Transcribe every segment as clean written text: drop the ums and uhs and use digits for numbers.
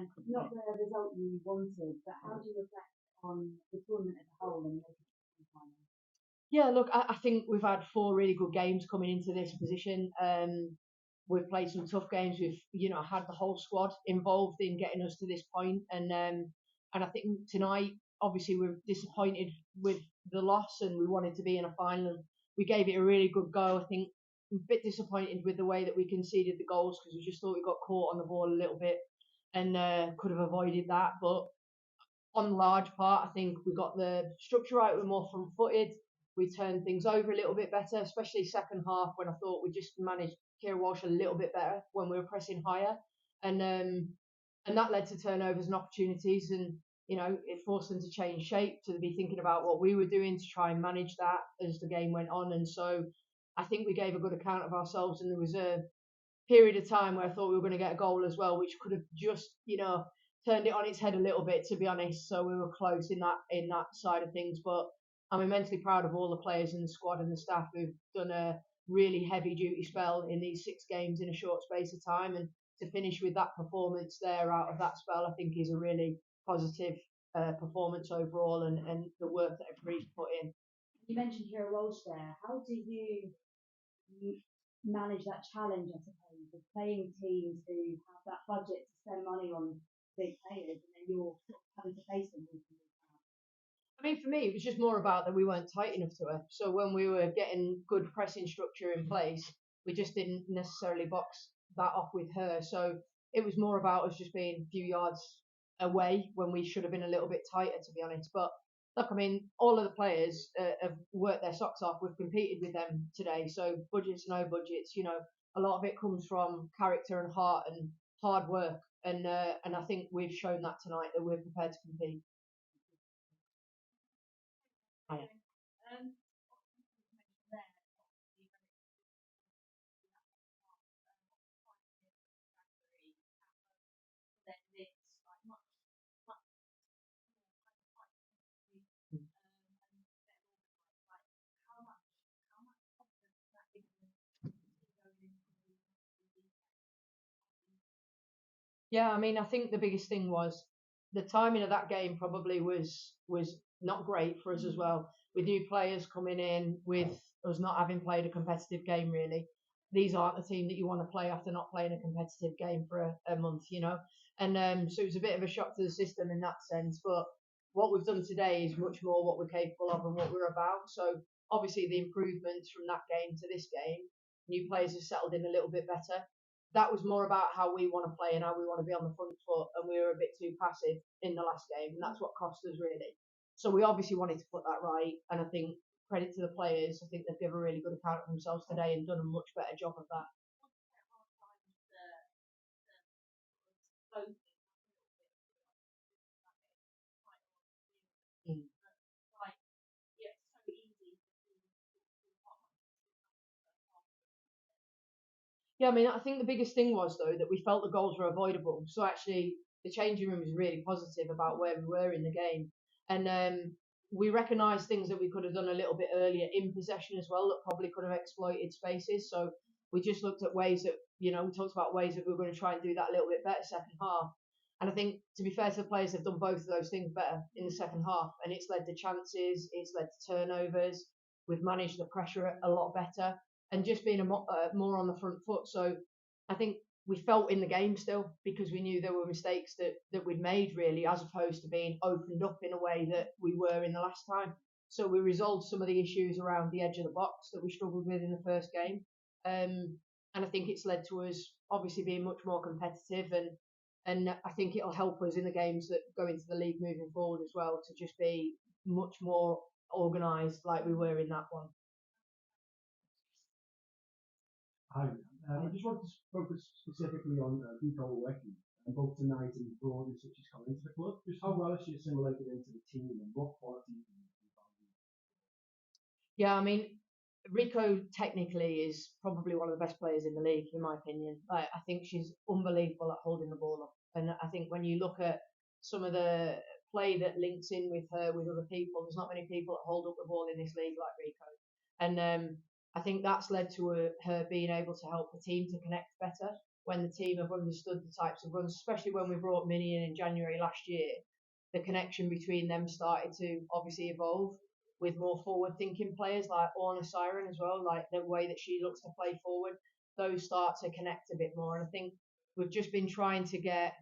and not the result you wanted, but how do you reflect on the tournament as a whole and making it final? Yeah, look, I think we've had 4 really good games coming into this position. We've played some tough games. We've, had the whole squad involved in getting us to this point, and I think tonight, obviously, we're disappointed with the loss, and we wanted to be in a final. We gave it a really good go. I think a bit disappointed with the way that we conceded the goals because we just thought we got caught on the ball a little bit and could have avoided that. But on large part, I think we got the structure right. We're more front-footed. We turned things over a little bit better, especially second half when I thought we just managed Kira Walsh a little bit better when we were pressing higher, and that led to turnovers and opportunities, and it forced them to change shape, to be thinking about what we were doing to try and manage that as the game went on, and so I think we gave a good account of ourselves, and there was a period of time where I thought we were going to get a goal as well, which could have just turned it on its head a little bit, to be honest. So we were close in that side of things, but I'm immensely proud of all the players in the squad and the staff who've done a really heavy duty spell in these 6 games in a short space of time, and to finish with that performance there out of that spell, I think is a really positive performance overall, and the work that everybody's put in. You mentioned Hero Walsh there. How do you manage that challenge, I suppose, of playing teams who have that budget to spend money on big players, and then you're sort of having to face them with I mean, for me, it was just more about that we weren't tight enough to her. So when we were getting good pressing structure in place, we just didn't necessarily box that off with her. So it was more about us just being a few yards away when we should have been a little bit tighter, to be honest. But look, I mean, all of the players have worked their socks off. We've competed with them today. So budgets, no budgets, a lot of it comes from character and heart and hard work. And I think we've shown that tonight, that we're prepared to compete. Um, Yeah, I mean, I think the biggest thing was the timing of that game probably was not great for us as well. With new players coming in, with us not having played a competitive game really. These aren't the team that you want to play after not playing a competitive game for a month. And so it was a bit of a shock to the system in that sense. But what we've done today is much more what we're capable of and what we're about. So obviously the improvements from that game to this game, new players have settled in a little bit better. That was more about how we want to play and how we want to be on the front foot, and we were a bit too passive in the last game, and that's what cost us really. So we obviously wanted to put that right, and I think credit to the players. I think they've given a really good account of themselves today and done a much better job of that. Mm. Yeah, I mean, I think the biggest thing was though that we felt the goals were avoidable. So actually, the changing room was really positive about where we were in the game, and we recognised things that we could have done a little bit earlier in possession as well that probably could have exploited spaces. So we just looked at ways that we talked about ways that we were going to try and do that a little bit better second half. And I think, to be fair to the players, they've done both of those things better in the second half, and it's led to chances, it's led to turnovers. We've managed the pressure a lot better, and just being more on the front foot. So I think we felt in the game still because we knew there were mistakes that we'd made really, as opposed to being opened up in a way that we were in the last time. So we resolved some of the issues around the edge of the box that we struggled with in the first game. And I think it's led to us obviously being much more competitive, and I think it'll help us in the games that go into the league moving forward as well, to just be much more organised like we were in that one. Hi. I just want to focus specifically on Rico Uweki, both tonight and before this, which has come into the club. Just how well has she assimilated into the team, and what qualities do you value? Yeah, I mean, Rico technically is probably one of the best players in the league, in my opinion. I think she's unbelievable at holding the ball up. And I think when you look at some of the play that links in with her with other people, there's not many people that hold up the ball in this league like Rico. And I think that's led to her being able to help the team to connect better. when the team have understood the types of runs, especially when we brought Minnie in January last year. The connection between them started to obviously evolve with more forward-thinking players like Orna Siren as well, like the way that she looks to play forward. Those start to connect a bit more, and I think we've just been trying to get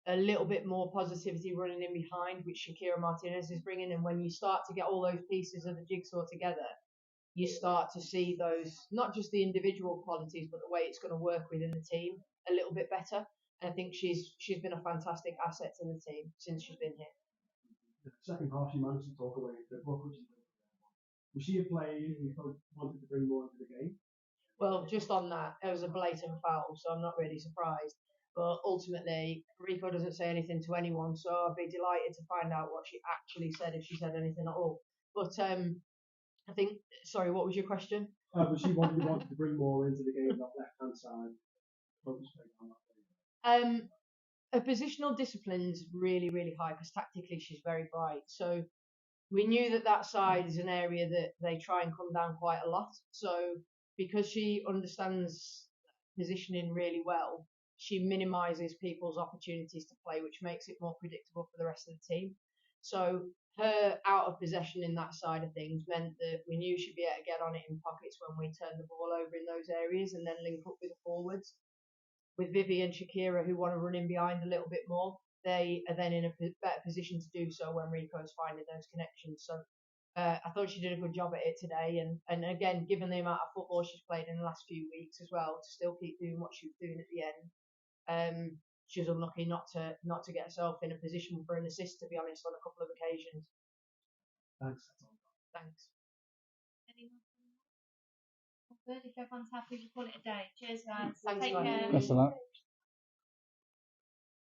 a little bit more positivity running in behind, which Shakira Martinez is bringing. And when you start to get all those pieces of the jigsaw together, you start to see those, not just the individual qualities, but the way it's going to work within the team a little bit better. And I think she's been a fantastic asset to the team since she's been here. The second half, she managed to talk away the book, which is was she a player you both wanted to bring more into the game? Well, just on that, it was a blatant foul, so I'm not really surprised. But ultimately, Rico doesn't say anything to anyone, so I'd be delighted to find out what she actually said, if she said anything at all. But I think, sorry, what was your question? But she wanted to bring more into the game, that left-hand side. Focus on that. Her positional discipline's really, really high because tactically she's very bright. So we knew that side is an area that they try and come down quite a lot. So because she understands positioning really well, she minimises people's opportunities to play, which makes it more predictable for the rest of the team. So her out of possession in that side of things meant that we knew she'd be able to get on it in pockets when we turned the ball over in those areas and then link up with the forwards. With Vivi and Shakira, who want to run in behind a little bit more, they are then in a better position to do so when Rico's finding those connections. So I thought she did a good job at it today. And again, given the amount of football she's played in the last few weeks as well, to still keep doing what she was doing at the end, she was unlucky not to get herself in a position for an assist, to be honest, on a couple of occasions. Thanks. Thanks. Anyone? Good. If everyone's happy, we'll call it a day. Cheers, guys. Thanks, Take guys. care. Best of luck.